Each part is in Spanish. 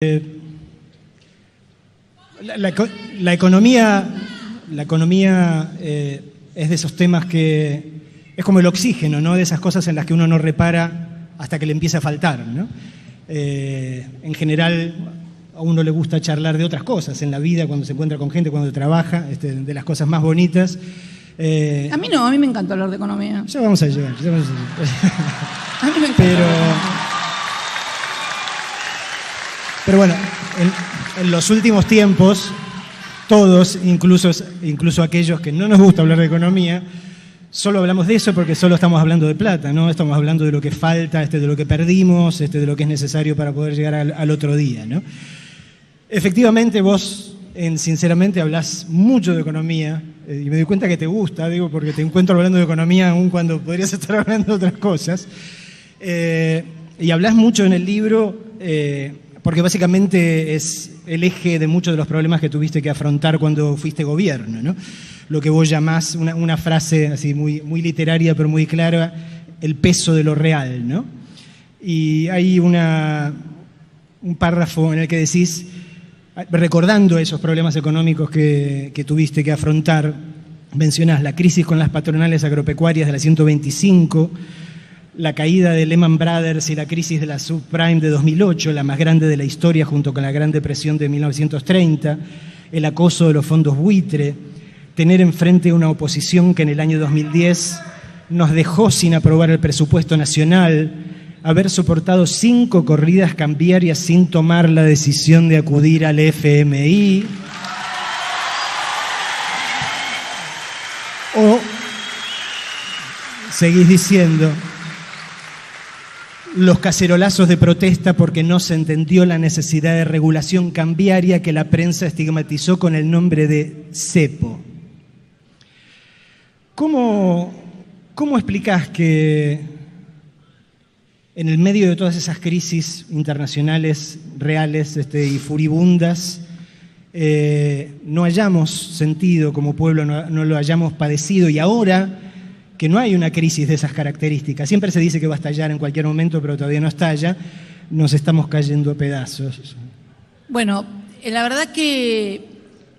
La economía es de esos temas que es como el oxígeno, ¿no? De esas cosas en las que uno no repara hasta que le empieza a faltar, ¿no? En general, a uno le gusta charlar de otras cosas en la vida, cuando se encuentra con gente, cuando trabaja, de las cosas más bonitas. A mí no, a mí me encanta hablar de economía. Ya vamos a llegar. A mí me encanta. Pero bueno, en los últimos tiempos, todos, incluso aquellos que no nos gusta hablar de economía, solo hablamos de eso porque solo estamos hablando de plata, ¿no? Estamos hablando de lo que falta, de lo que perdimos, de lo que es necesario para poder llegar al otro día, ¿no? Efectivamente, vos, sinceramente, hablás mucho de economía, y me doy cuenta que te gusta, porque te encuentro hablando de economía aún cuando podrías estar hablando de otras cosas. Y hablás mucho en el libro, porque básicamente es el eje de muchos de los problemas que tuviste que afrontar cuando fuiste gobierno, ¿no? Lo que vos llamás, una frase así muy, muy literaria pero muy clara, el peso de lo real, ¿no? Y hay un párrafo en el que decís, recordando esos problemas económicos que tuviste que afrontar, mencionás la crisis con las patronales agropecuarias de la 125, la caída de Lehman Brothers y la crisis de la subprime de 2008, la más grande de la historia junto con la Gran Depresión de 1930, el acoso de los fondos buitre, tener enfrente una oposición que en el año 2010 nos dejó sin aprobar el presupuesto nacional, haber soportado 5 corridas cambiarias sin tomar la decisión de acudir al FMI, o seguís diciendo los cacerolazos de protesta porque no se entendió la necesidad de regulación cambiaria que la prensa estigmatizó con el nombre de cepo. ¿Cómo explicás que en el medio de todas esas crisis internacionales reales y furibundas no hayamos sentido como pueblo, no lo hayamos padecido, y ahora que no hay una crisis de esas características, siempre se dice que va a estallar en cualquier momento, pero todavía no estalla, nos estamos cayendo a pedazos? Bueno, la verdad que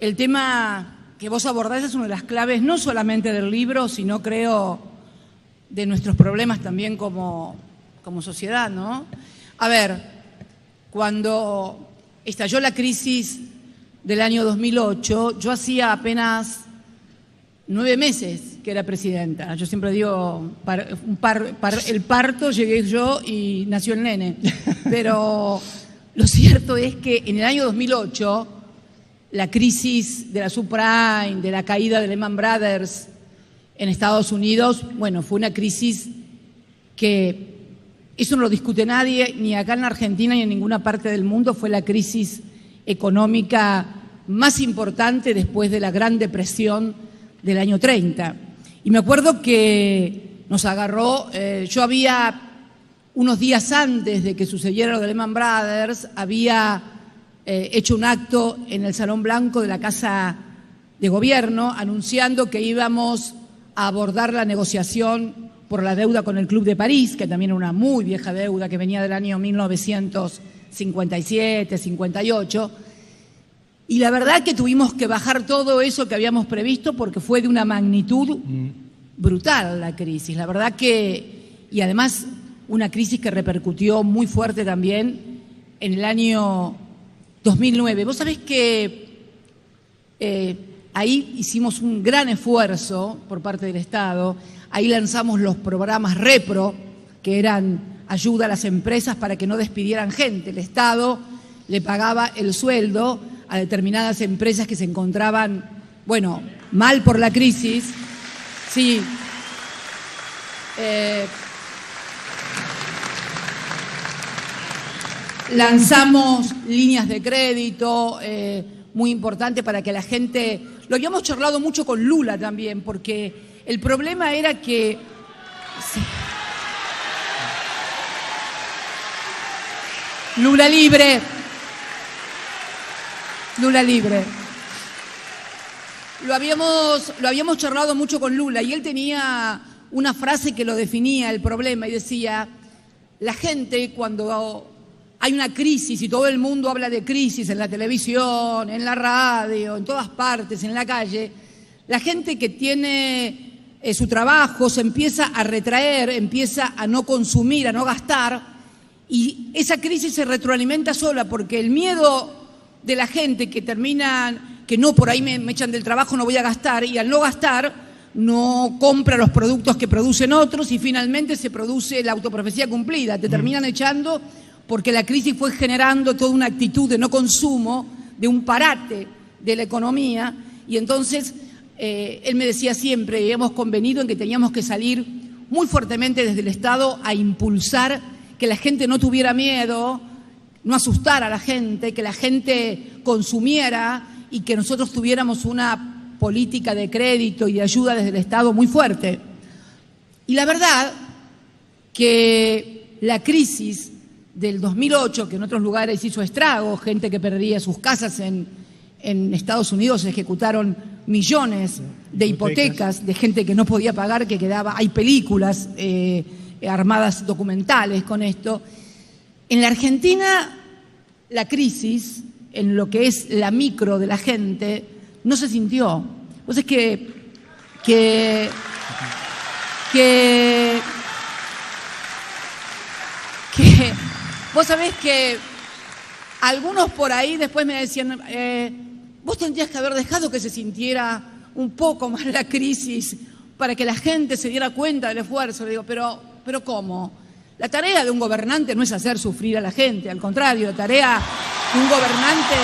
el tema que vos abordás es una de las claves no solamente del libro, sino creo de nuestros problemas también como sociedad, ¿no? A ver, cuando estalló la crisis del año 2008, yo hacía apenas 9 meses que era presidenta. Yo siempre digo, el parto llegué yo y nació el nene. Pero lo cierto es que en el año 2008, la crisis de la subprime, de la caída de Lehman Brothers en Estados Unidos, bueno, fue una crisis que, eso no lo discute nadie, ni acá en la Argentina ni en ninguna parte del mundo, fue la crisis económica más importante después de la Gran Depresión del año 30. Y me acuerdo que nos agarró, yo había, unos días antes de que sucediera lo de Lehman Brothers, había hecho un acto en el Salón Blanco de la Casa de Gobierno anunciando que íbamos a abordar la negociación por la deuda con el Club de París, que también era una muy vieja deuda que venía del año 1957, 58. Y la verdad que tuvimos que bajar todo eso que habíamos previsto porque fue de una magnitud brutal la crisis. La verdad que, y además una crisis que repercutió muy fuerte también en el año 2009. Vos sabés que ahí hicimos un gran esfuerzo por parte del Estado. Ahí lanzamos los programas REPRO, que eran ayuda a las empresas para que no despidieran gente. El Estado le pagaba el sueldo a determinadas empresas que se encontraban, bueno, mal por la crisis. Sí. Lanzamos líneas de crédito muy importantes para que la gente... Lo habíamos charlado mucho con Lula también, porque el problema era que... Sí. Lula libre. Lula libre. Lo habíamos charlado mucho con Lula y él tenía una frase que lo definía el problema y decía, la gente cuando hay una crisis y todo el mundo habla de crisis en la televisión, en la radio, en todas partes, en la calle, la gente que tiene su trabajo se empieza a retraer, empieza a no consumir, a no gastar, y esa crisis se retroalimenta sola porque el miedo de la gente que termina, que no, por ahí me echan del trabajo, no voy a gastar, y al no gastar no compra los productos que producen otros y finalmente se produce la autoprofecía cumplida, te terminan echando porque la crisis fue generando toda una actitud de no consumo, de un parate de la economía, y entonces él me decía siempre, y hemos convenido en que teníamos que salir muy fuertemente desde el Estado a impulsar que la gente no tuviera miedo, no asustar a la gente, que la gente consumiera y que nosotros tuviéramos una política de crédito y de ayuda desde el Estado muy fuerte. Y la verdad que la crisis del 2008, que en otros lugares hizo estragos, gente que perdía sus casas en Estados Unidos, se ejecutaron millones de hipotecas de gente que no podía pagar, que quedaba, hay películas armadas documentales con esto. En la Argentina, la crisis, en lo que es la micro de la gente, no se sintió. Entonces que vos sabés que algunos por ahí después me decían, vos tendrías que haber dejado que se sintiera un poco más la crisis para que la gente se diera cuenta del esfuerzo. Le digo, pero ¿cómo? La tarea de un gobernante no es hacer sufrir a la gente, al contrario, la tarea de un gobernante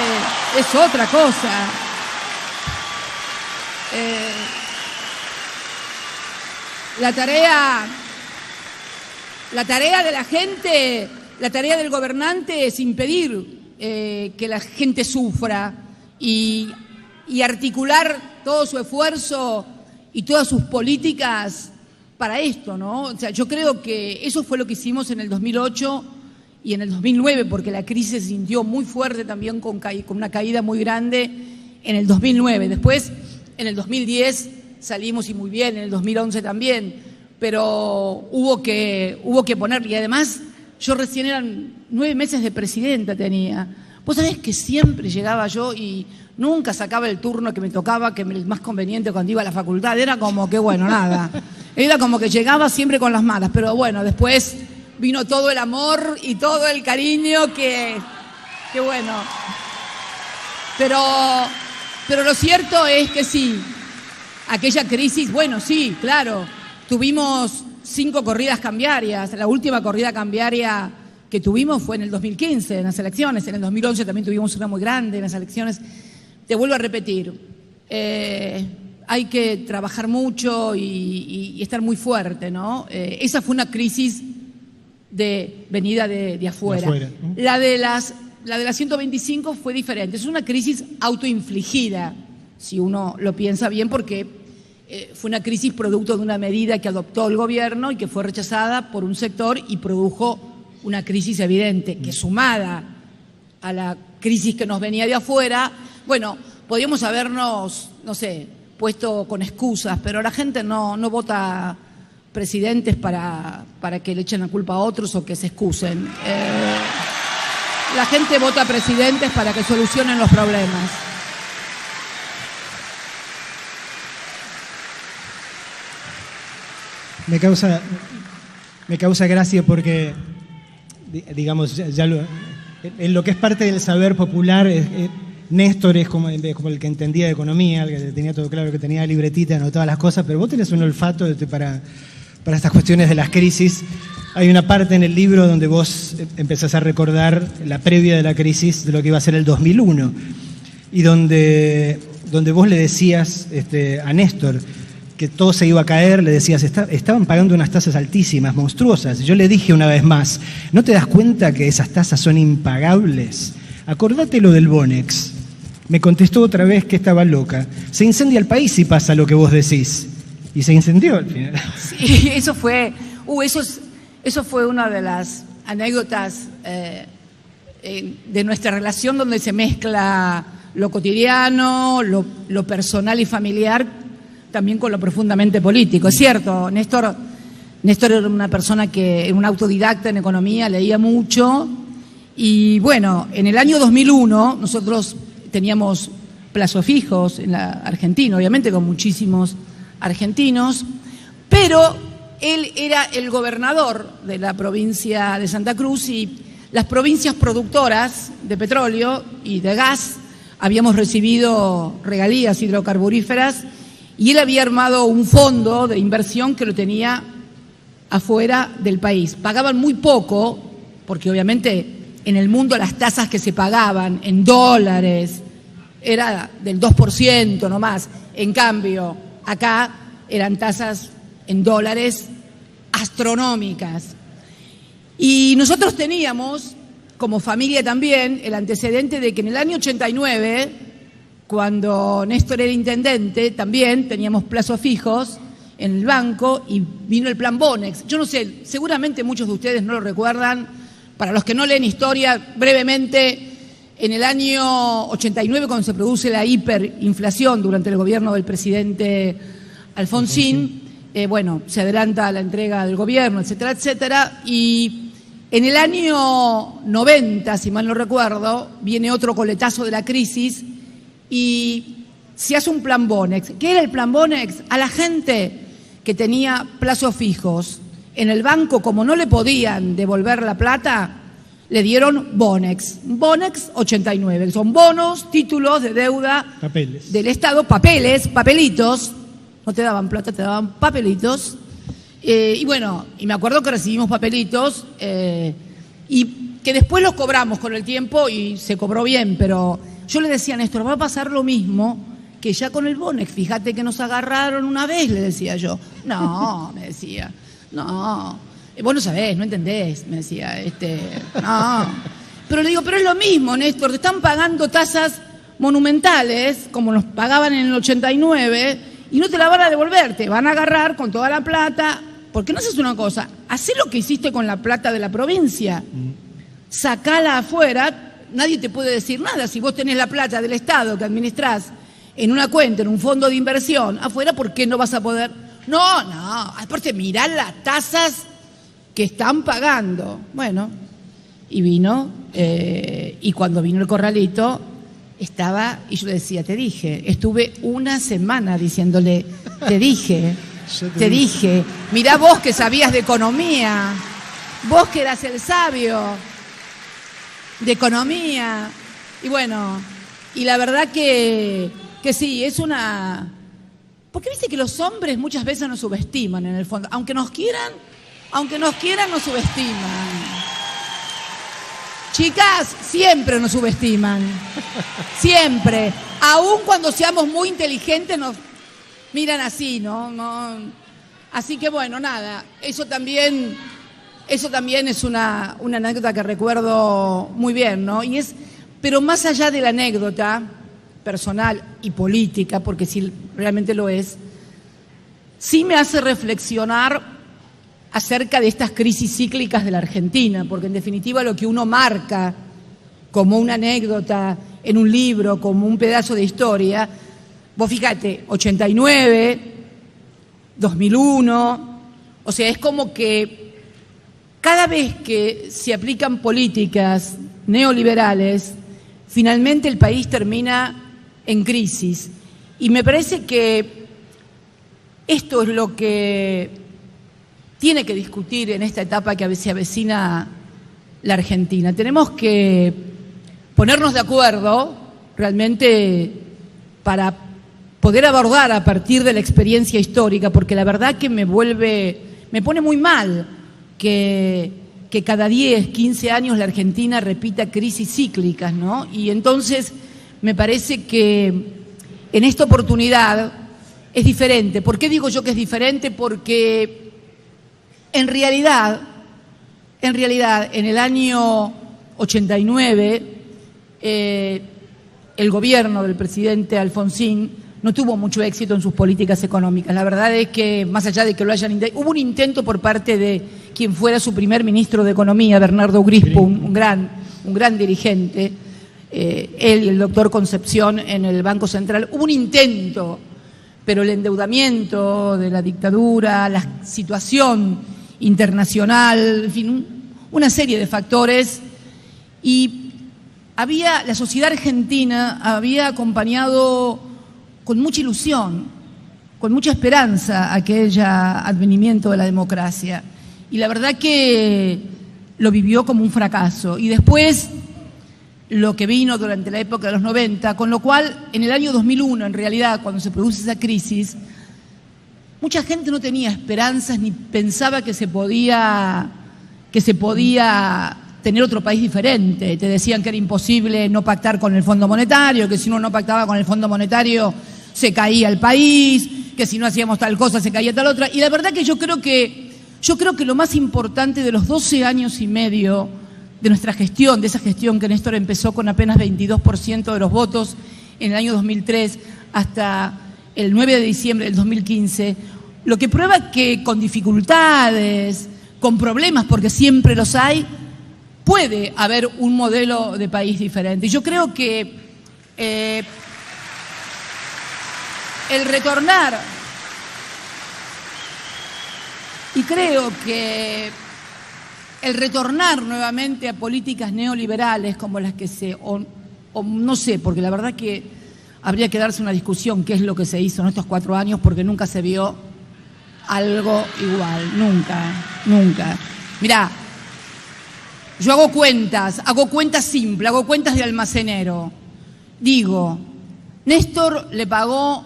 es otra cosa. La tarea de la gente, la tarea del gobernante es impedir que la gente sufra y articular todo su esfuerzo y todas sus políticas para esto, ¿no? O sea, yo creo que eso fue lo que hicimos en el 2008 y en el 2009, porque la crisis se sintió muy fuerte también con una caída muy grande en el 2009. Después, en el 2010 salimos y muy bien, en el 2011 también, pero hubo que poner, y además yo recién eran 9 meses de presidenta tenía. Vos sabés que siempre llegaba yo y nunca sacaba el turno que me tocaba, que el más conveniente cuando iba a la facultad, era como que bueno, nada. Era como que llegaba siempre con las malas, pero bueno, después vino todo el amor y todo el cariño que bueno. Pero lo cierto es que sí, aquella crisis, bueno, sí, claro, tuvimos 5 corridas cambiarias. La última corrida cambiaria que tuvimos fue en el 2015, en las elecciones. En el 2011 también tuvimos una muy grande en las elecciones. Te vuelvo a repetir, hay que trabajar mucho y estar muy fuerte, ¿no? Esa fue una crisis venida de afuera. La de las 125 fue diferente. Es una crisis autoinfligida, si uno lo piensa bien, porque fue una crisis producto de una medida que adoptó el gobierno y que fue rechazada por un sector y produjo una crisis evidente, que sumada a la crisis que nos venía de afuera, bueno, podríamos habernos, no sé, puesto con excusas, pero la gente no vota presidentes para que le echen la culpa a otros o que se excusen. La gente vota presidentes para que solucionen los problemas. Me causa gracia porque, digamos, en lo que es parte del saber popular, Néstor es como el que entendía de economía, el que tenía todo claro, que tenía libretita, anotaba las cosas, pero vos tenés un olfato para estas cuestiones de las crisis. Hay una parte en el libro donde vos empezás a recordar la previa de la crisis de lo que iba a ser el 2001 y donde vos le decías a Néstor que todo se iba a caer, le decías, estaban pagando unas tasas altísimas, monstruosas. Yo le dije una vez más, ¿no te das cuenta que esas tasas son impagables? Acordate lo del Bonex. Me contestó otra vez que estaba loca. Se incendia el país si pasa lo que vos decís. Y se incendió al final. Sí, eso fue una de las anécdotas de nuestra relación, donde se mezcla lo cotidiano, lo personal y familiar, también con lo profundamente político. Es cierto, Néstor era una persona que era un autodidacta en economía, leía mucho Y bueno, en el año 2001 nosotros teníamos plazos fijos en la Argentina, obviamente con muchísimos argentinos, pero él era el gobernador de la provincia de Santa Cruz y las provincias productoras de petróleo y de gas habíamos recibido regalías hidrocarburíferas y él había armado un fondo de inversión que lo tenía afuera del país. Pagaban muy poco, porque obviamente en el mundo las tasas que se pagaban en dólares era del 2% nomás. En cambio, acá eran tasas en dólares astronómicas. Y nosotros teníamos, como familia también, el antecedente de que en el año 89, cuando Néstor era intendente, también teníamos plazos fijos en el banco y vino el plan Bonex. Yo no sé, seguramente muchos de ustedes no lo recuerdan. Para los que no leen historia, brevemente, en el año 89, cuando se produce la hiperinflación durante el gobierno del presidente Alfonsín, bueno, se adelanta la entrega del gobierno, etcétera, etcétera, y en el año 90, si mal no recuerdo, viene otro coletazo de la crisis y se hace un plan Bonex. ¿Qué era el plan Bonex? A la gente que tenía plazos fijos en el banco, como no le podían devolver la plata, le dieron Bonex. Bonex 89, son bonos, títulos de deuda Papeles. del Estado, papeles, papelitos. No te daban plata, te daban papelitos. Y bueno, y me acuerdo que recibimos papelitos y que después los cobramos con el tiempo y se cobró bien, pero yo le decía a Néstor, va a pasar lo mismo que ya con el Bonex. Fíjate que nos agarraron una vez, le decía yo. No, me decía, no. Vos no sabés, no entendés, me decía. No. Pero le digo, pero es lo mismo, Néstor, te están pagando tasas monumentales, como nos pagaban en el 89, y no te la van a devolver, te van a agarrar con toda la plata. ¿Por qué no haces una cosa? Hacé lo que hiciste con la plata de la provincia. Sacala afuera, nadie te puede decir nada. Si vos tenés la plata del Estado que administrás en una cuenta, en un fondo de inversión, afuera, ¿por qué no vas a poder? No, aparte mirá las tasas que están pagando. Bueno, y vino, y cuando vino el corralito, estaba, y yo le decía, te dije, estuve una semana diciéndole, te dije, mirá vos que sabías de economía, vos que eras el sabio de economía, y bueno, y la verdad que sí, es una... Porque viste que los hombres muchas veces nos subestiman en el fondo, aunque nos quieran, nos subestiman. Chicas, siempre nos subestiman. Siempre. Aún cuando seamos muy inteligentes nos miran así, ¿no? Así que bueno, nada. Eso también es una anécdota que recuerdo muy bien, ¿no? Pero más allá de la anécdota personal y política, porque sí realmente lo es, sí me hace reflexionar acerca de estas crisis cíclicas de la Argentina, porque en definitiva lo que uno marca como una anécdota en un libro, como un pedazo de historia, vos fíjate, 89, 2001, o sea, es como que cada vez que se aplican políticas neoliberales, finalmente el país termina en crisis. Y me parece que esto es lo que tiene que discutir en esta etapa que se avecina la Argentina. Tenemos que ponernos de acuerdo realmente para poder abordar a partir de la experiencia histórica, porque la verdad que me pone muy mal que cada 10, 15 años la Argentina repita crisis cíclicas, ¿no? Y entonces me parece que en esta oportunidad es diferente. ¿Por qué digo yo que es diferente? Porque en realidad, en el año 89, el gobierno del presidente Alfonsín no tuvo mucho éxito en sus políticas económicas. La verdad es que, más allá de que lo hayan intentado, hubo un intento por parte de quien fuera su primer ministro de Economía, Bernardo Grispo, un gran dirigente, él y el doctor Concepción en el Banco Central. Hubo un intento, pero el endeudamiento de la dictadura, la situación internacional, en fin, una serie de factores Y la sociedad argentina había acompañado con mucha ilusión, con mucha esperanza aquel advenimiento de la democracia. Y la verdad que lo vivió como un fracaso. Y después lo que vino durante la época de los 90, con lo cual en el año 2001, en realidad, cuando se produce esa crisis, mucha gente no tenía esperanzas ni pensaba que se podía tener otro país diferente. Te decían que era imposible no pactar con el Fondo Monetario, que si uno no pactaba con el Fondo Monetario se caía el país, que si no hacíamos tal cosa se caía tal otra. Y la verdad que yo creo que lo más importante de los 12 años y medio de nuestra gestión, de esa gestión que Néstor empezó con apenas 22% de los votos en el año 2003 hasta el 9 de diciembre del 2015, lo que prueba que con dificultades, con problemas, porque siempre los hay, puede haber un modelo de país diferente. Y yo creo que el retornar, y creo que el retornar nuevamente a políticas neoliberales como las que o no sé, porque la verdad que habría que darse una discusión qué es lo que se hizo en estos 4 años, porque nunca se vio algo igual, nunca. Mirá, yo hago cuentas simples, hago cuentas de almacenero. Digo, Néstor le pagó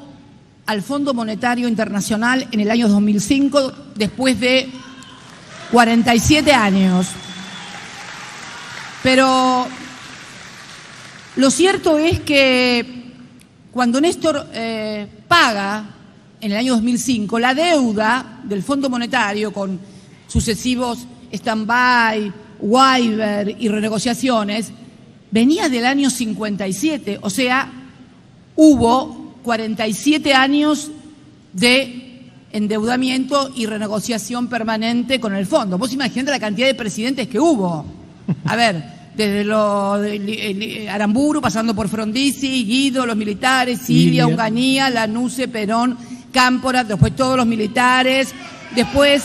al Fondo Monetario Internacional en el año 2005, después de 47 años. Pero lo cierto es que cuando Néstor paga en el año 2005 la deuda del Fondo Monetario con sucesivos stand-by, waiver y renegociaciones, venía del año 57, o sea, hubo 47 años de endeudamiento y renegociación permanente con el fondo. Vos imaginate la cantidad de presidentes que hubo. A ver, desde Aramburu, pasando por Frondizi, Guido, los militares, Silvia, Onganía, Lanusse, Perón, Cámpora, después todos los militares, después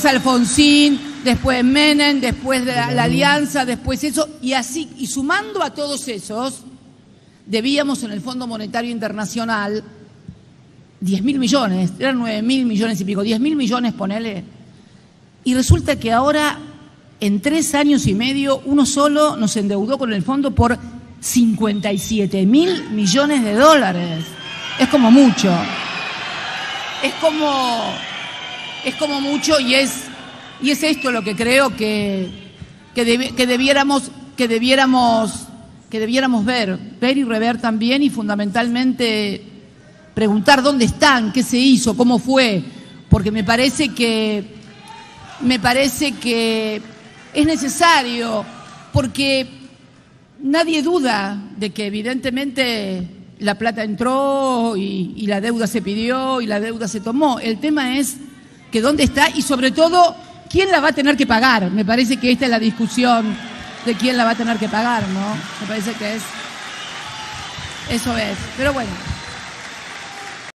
Alfonsín, después Menem, después de la Alianza, después eso, y así, y sumando a todos esos, debíamos en el Fondo Monetario Internacional 10.000 millones, eran 9.000 millones y pico, 10.000 millones, ponele. Y resulta que ahora, en 3 años y medio, uno solo nos endeudó con el fondo por 57.000 millones de dólares. Es como mucho. Es como mucho y es esto lo que creo que debiéramos ver y rever también, y fundamentalmente preguntar dónde están, qué se hizo, cómo fue, porque me parece que es necesario, porque nadie duda de que evidentemente la plata entró y la deuda se pidió y la deuda se tomó. El tema es que dónde está y sobre todo quién la va a tener que pagar. Me parece que esta es la discusión de quién la va a tener que pagar, ¿no? Me parece que eso es. Pero bueno.